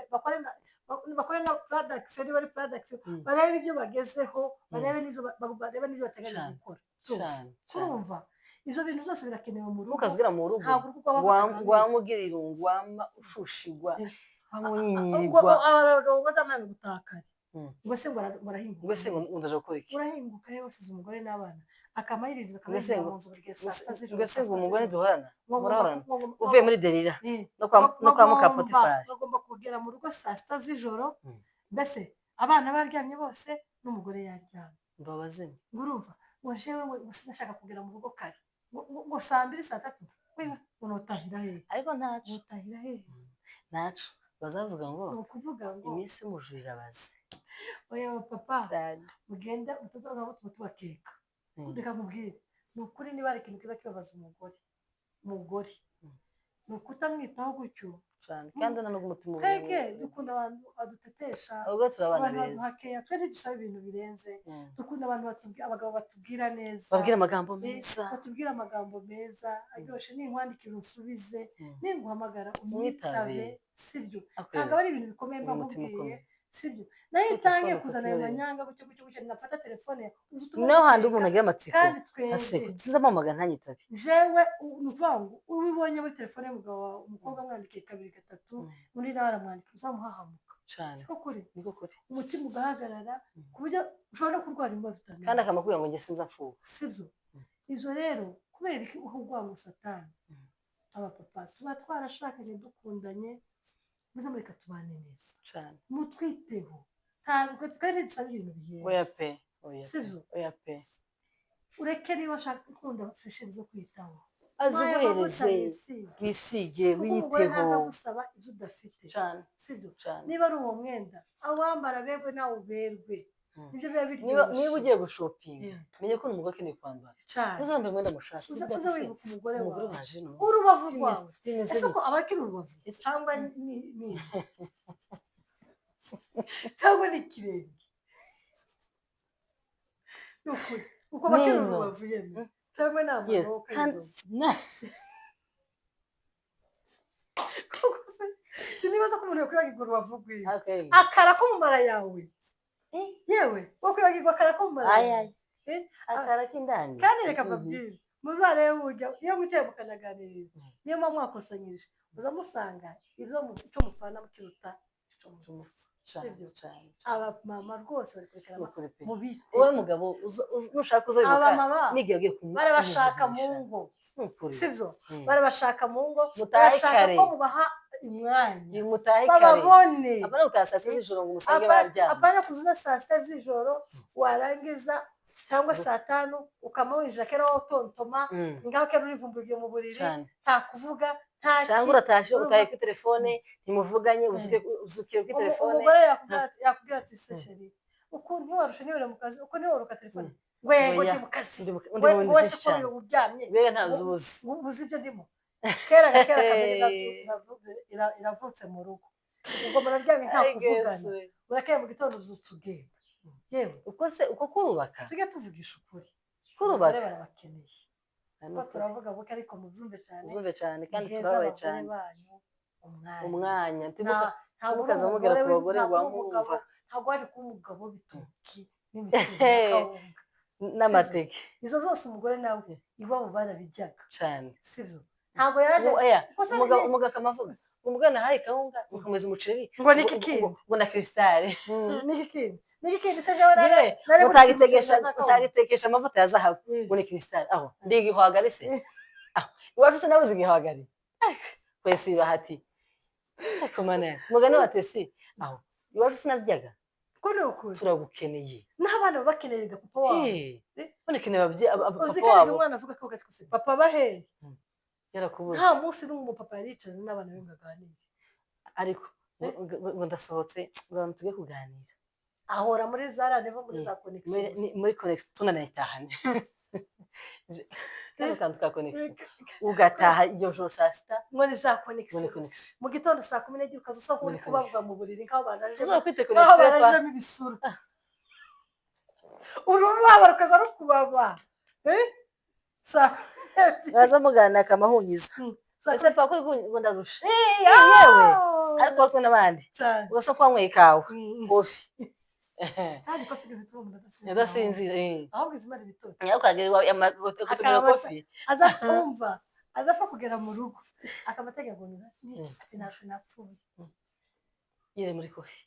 bakore na production niba ari production barebe ibyo bagezeho barebe n'ibyo bateganya gukora kurumva izo bintu zose birakenewe mu rugo mukazgira mu rugo wamugira irungu wama ushushigwa wamunyinyirwa abagabo bazamana gutakara ngo se ngo barahinguka ngo se ngo ndaje gukora iki urahinguka yewe wasize umugore n'abana akamayiriza akamayiriza mu nzu buri saa sita z'ijoro ngo se ngo umugore duhorana murahorana uvuye muri derira no kwa muka Potifari bagomba kugera mu rugo saa sita z'ijoro mbese abana baryamye bose n'umugore yaryamye mbabazanye ngo urumva ngo jewe sinashaka kugera mu rugo kare ngo saa mbiri saa tatu wiba unotahira hehe ariko ntacu utahira hehe ntacu bazavuga ngo ni ukuvuga ngo iminsi y'umujurira baze oya papa mugenda mutazaza mutuma tubakeka reka nkubwire ni ukuri niba hari ikintu kiza kibabaza umugore ni ukutamwitaho gutyo cyane kandi nanubwo umutima twebwe dukunda abantu badutetesha ubwo turabana abantu beza baduhakeya twe ntidusaba ibintu birenze dukunda abantu abagabo batubwira neza babwira amagambo meza batubwira amagambo meza aryoshye ninkwandikira unsubize ninguhamagara umwitabe sibyo ntabwo ari ibintu bikomeye mba nkubwiye sibyo nayo utangiye kuzana ayo manyanga gutyo nafata telefone naho handi umuntu agira amatsiko kandi twebwe sinzamo amagana ntanyitabe jewe uvuga ngo ubibonye muri telefone y'umugabo wawe umukobwa amwandikiye 2 3 undi nawe aramwandika uzamuhahamuka cyane siko kuri niko kuri umutima ugahagarara ku buryo ushobora no kurwara indwara zitandukanye kandi akamakubwira ngo njye sinzapfuka sibyo ibyo rero kubera iki uha urwango satani abapapa tuba twarashakanye dukundanye muze mureka tubane neza cyane mutwiteho ntabwo twari dusaba ibintu bihera oya pe sibyo oya pe ureke niba ushaka gukunda fesheri zo kwitaho aziguhereze wisige wiyiteho gusaba ibyo udafite cyane sibyo cyane niba ari uwo mwenda awambara berwe nawe uberwe nibyo biba biryoshye niba ugiye gushopinga menye ko umugore akeneye kwambara cyane uzambaye umwenda mushaka uza wibuka umugore waje urubavu rwawe ese ko abakiri urubavu cyangwa ni cyangwa ni ikirenge ni ukuri uko bakiri urubavu yeme cyangwa ni amaboko sinibaza ko umuntu yakwibagirwa urubavu rwiwe akara ko mu mara yawe yewe wo kwibagirwa akara ko mu mara yawe akara k'indani kandi reka mbabwire muzarebe uburyo iyo mwicaye mukanaganiriza niyo mpamvu mwakosanyirije muza musanga ibyo icyo mufana mukiruta icyo mupfa abamama rwose bari kurekerana mu biti wowe mugabo nushaka uza wibuka n'igihe ugiye kumubona barabashaka mu ngo sibyo barabashaka mu ngo barashaka ko mubaha umwanya bababone apana ukaya saa sita z'ijoro ngo umusange baryamye apana kuzuza saa sita z'ijoro warangiza cyangwa saa tanu ukama winjira kera wotontoma ngaho kera urivumburiye mu buriri nta kuvuga nta cyangwa uratashe utaye kuri telefone ntimuvuganye uzukiye kuri telefone umugore yakubwira ati se sheri uko ntiwarusha ntiwere mu kazi uko ntiwaruka telefone ngo ndi mu kazi ngo wese uko uryamye wewe ntabyo ubuzi ubuzi ibyo ndimo kera kamenya iravutse mu rugo ubwo muraryamye nta kuvugana urakeye mu gitondo uzutse ugenda yewe uko kurubaka tujye tuvugisha ukuri kurubaka barabakeneye kuko turavuga buke ariko muzumve cyane kandi turabaye cyane umwanya ntimukaze mubwira ku bagore ngo bamwumva ntabwo wari kuba umugabo bitoki n'amateke izo zose umugore nawe iwabo barabijyaga cyane sibyo ntabwo yaje umugabo akamavuga umugabo nahaye kawunga ukomeza umuceri ngo ni ikindi ngo na kristale ni ikindi se jawe utagitekesha amavuta ya zahabu ngo ni kristale aho ndiga ihwagari se aho iwacu se nabuze igihwagari kwese bahati akomana mugani watesi aho iwacu sinaryaga turagukeneye n'abana bakeneye papa wabo bakeneye papa wabo umwana avuga ko gatwese papa bahe yarakubuze nta munsi n'umwe papa yaricaranye n'abana be ngaganira ariko ngo ndasohotse ngo tujye kuganira ahora muri za radiyo muri za connection muri connection tunanayitahane kano kantu ka connection ugataha iyo joro saa sita muri za connection mu gitondo saa 10 ukaza usa nk'uri kubavuga mu buriri nk'aho banaje tuzakwite connection ibisura urumva rukaza rukubaba baza mugana akamahunyiza ese pa kuri ngo ndarusha yewe ariko ariko n'abandi ugasa kwanyweye kawe kofi kandi kofi gizitumba ndasinzira ahubwo izimara ibitoki yakagera kutumira kofi azakumva azafa kugera mu rugo akamatega ngo ati nasho napfuye yire muri kofi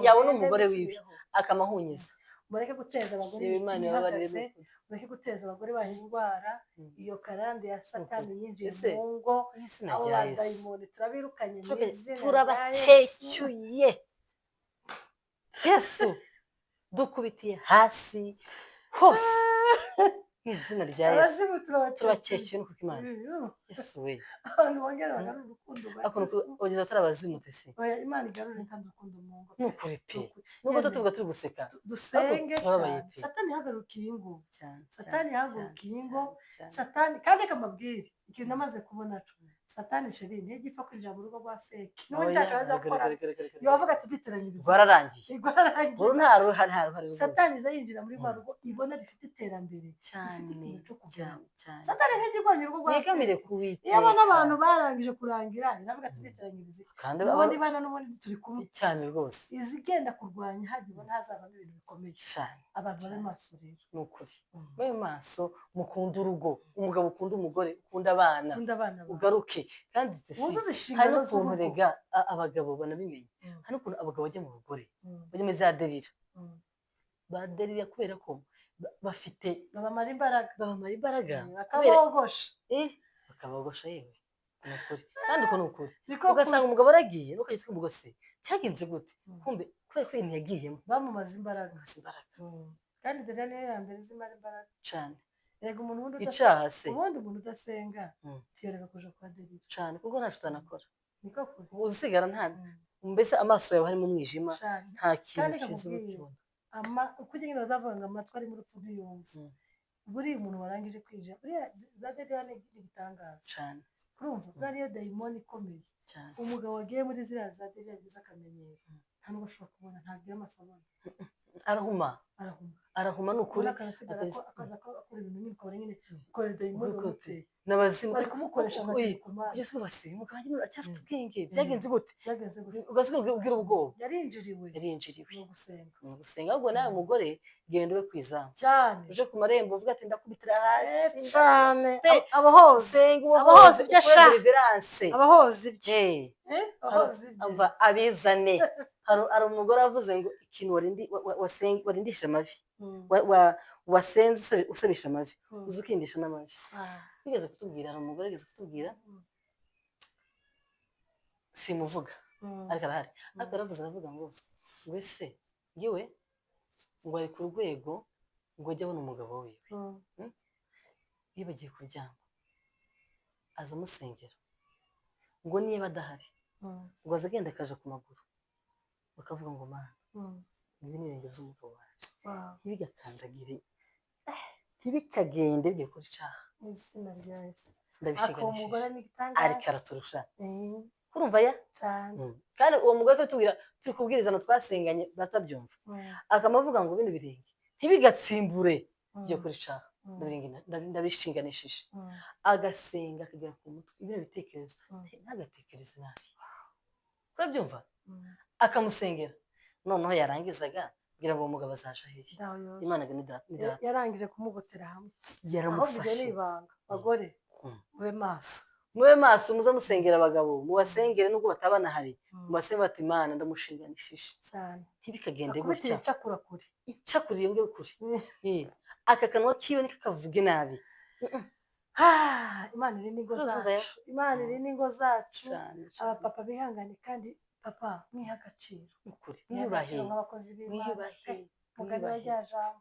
yabona umugore wiwe akamahunyiza mureke guteza abagore bihagaze mureke guteza abagore bahindwara iyo karande ya satani yinjiye mu ngo abo badayimoni turabirukanye turabacecyuye Yesu dukubitiye hasi hose izina rya Yesu turabacecyuye nuko Imana Yesu we abantu bongera bagarura urukundo akuntu ogeza tarabazimu tese Imana igarure kandi urukundo mu ngo nukuri pe nuko tuvuga turi guseka dusenge satani hagarukiye ingo satani hagurukiye ingo satani kandi akamabwira ikintu namaze kubona cyo satani sheri ntigipfa kwinjira mu rugo rwa fake n'ubundi ataza gukora yavuga ati diteranyiriza bararangiye buru ntaro hari satani izayinjira muri ba rugo ibona rifite iterambere cyane cyane satani ntigipfanye urugo rwa yegamire kuwite iyo abana abantu barangije kurangira iravuga ati diteranyiriza kandi abandi bana n'ubundi turi kumwe cyane rwose izigenda kurwanya hagibona hazavamo ibintu bikomeye cyane abantu bari maso rero nukuri muri maso mukunda urugo umugabo ukunda umugore ukunda abana ugaruke kandi hari n'ukuntu rega abagabo banabimenya hari n'ukuntu abagabo bajya mu bagore bajya muri za derira baderira kubera ko bafite babamara imbaraga bakabogosha yewe nukuri kandi uko nukuri ugasanga umugabo aragiye nukagitse umugose cyagenze gute kumbe kubera ko ibintu yagiyemo bamumaze imbaraga kandi derira niyo ya mbere zimara imbaraga cyane yego umuntu wundi icase ubundi umuntu udasenga tiyereka kuja kwa derira cyane kuko ntacu utanakora niko kuri uzisigara nta mbese amaso yawe harimo umwijima nta kintu cyiza ama kugira ngo bazavuga amatwi ari mu rupfu rw'iyumva buri umuntu warangije kwinjira buriya za derira ni igitangaza cyane kurumva buriya dayimoni ikomeye cyane umugabo wagiye muri ziriya za derira yagize akamenyero nta nubwo ashobora kubona ntagira amasabune arahuma nukuri akaza akora ibintu nk'ibikora nyine ukora dayimoni wamuteye n'abazimu bari kumukoresha amategeko ugeze basimu kandi uracyafite ubwenge byagenze gute ugasiga ubwira ubwoba yarinjiriwe mu gusenga ahubwo nawe mugore genda ube kwizamu cyane uje ku marembo uvuga ati ndakubitira hasi cyane abahoze abizane hari umugore avuze ngo ikintu warindisha amavi wasenze usabisha amavi uzi ukindisha n'amavi bigeze kutubwira hari umugore yigeze kutubwira simuvuga ariko arahari ariko aravuga ngo wese ngiwe ngo ari ku rwego ngo ajye abona umugabo wiwe iyo bagiye kuryama aza amusengera ngo niba adahari ngo aza agenda akaja ku maguru bakavuga ngo mana ibi ni ibirenge by'umugabo wacu ntibigakandagire ntibikagende bigiye kuri caha ndabishinganisha ariko araturusha kurumva ya kandi uwo mugore turi kubwirizana twasenganye batabyumva akamavuga ngo bino birenge ntibigatsimbure bigiye kuri caha ndabishinganishije agasenga akagera ku mutwe ibyo bitekerezo ntagatekereze nabi urabyumva akamusengera noneho yarangizaga kugira ngo uwo mugabo azaje hehe Imana ni data yarangije kumugotera hamwe yaramufashe n'ibanga bagore mube maso mube maso muze musengera abagabo mubasengere nubwo bataba banahari mubasenge bati Imana ndamushinganishije cyane ntibikagende akubitire gutya icakura kure icakura yongeye kure aka kanwa kiwe ntikakavuge nabi Imana iri n'ingo zacu Imana iri n'ingo zacu abapapa bihangane kandi papa mwiha agaciro mwiyubahe nk'abakozi b'Imana mugani wa rya jambo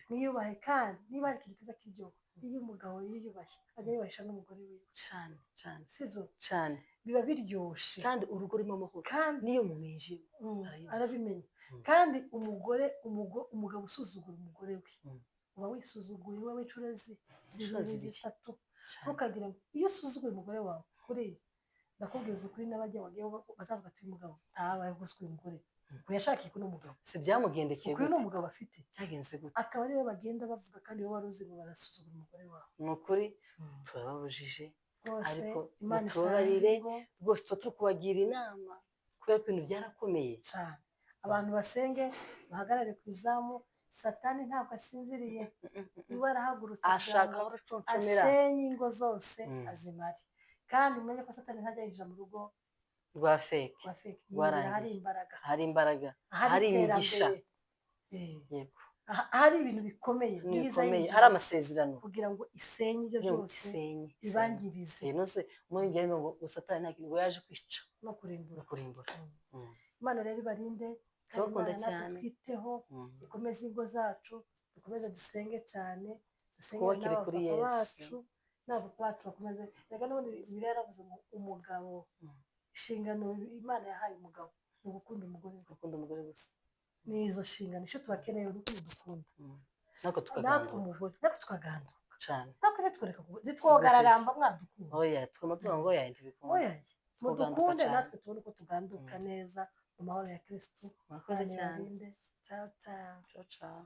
mwiyubahe kandi niba ari ikintu kiza k'ibyo iyo umugabo yiyubahe ajya yubasha n'umugore wiwe cyane cyane sibyo cyane biba biryoshe kandi urugo rurimo amahoro kandi niyo mwinjiye arabimenya kandi umugabo usuzugura umugore we uba wisuzuguye wowe inshuro zibiri zitatu ntukagira ngo iyo usuzuguye umugore wawe kuriya ndakubwiza ukuri n'abajya wagiye bazavuga ati umugabo ntabaye gusukura umugore ngo yashakiye ko n'umugabo si byamugendekeye ukuri n'umugabo afite cyagenze gute akaba ariwe bagenda bavuga kandi wowe wari uzi ngo barasuzugura umugore wawe ni ukuri turababujije ariko Imana tubabarire rwose tuba turi kubagira inama kubera ko ibintu byarakomeye cyane abantu basenge bahagarare ku izamu satani ntabwo asinziriye iwe arahagurutse ashaka aho rucuncumira asenye ingo zose azimare kandi umenye ko satani ntajya yinjira mu rugo rwa feke hari imbaraga hari imigisha yego hari ibintu bikomeye hari amasezerano kugira ngo isenye ibyo byose ibangirize nose muri ibyo ngo satani nta kintu yaje kwica no kurimbura Imana rero ibarinde turabakunda cyane twiteho dukomeze ingo zacu dukomeze dusenge cyane twubakire kuri Yesu n'abapapa bacu bakomeze reka n'ubundi Bibiliya yaravuze ngo umugabo inshingano Imana yahaye umugabo ni ugukunda umugore gusa ni izo nshingano icyo tubakeneye urukundo dukunda natwe umugore natwe tukaganduka cyane natwe ntitwereka zitwogararamba mwadukunda oya twuma tuvuga ngo oya ntibikunda mudukunde natwe tubone uko tuganduka neza mu mahoro ya Kristo murakoze cyane ciao ciao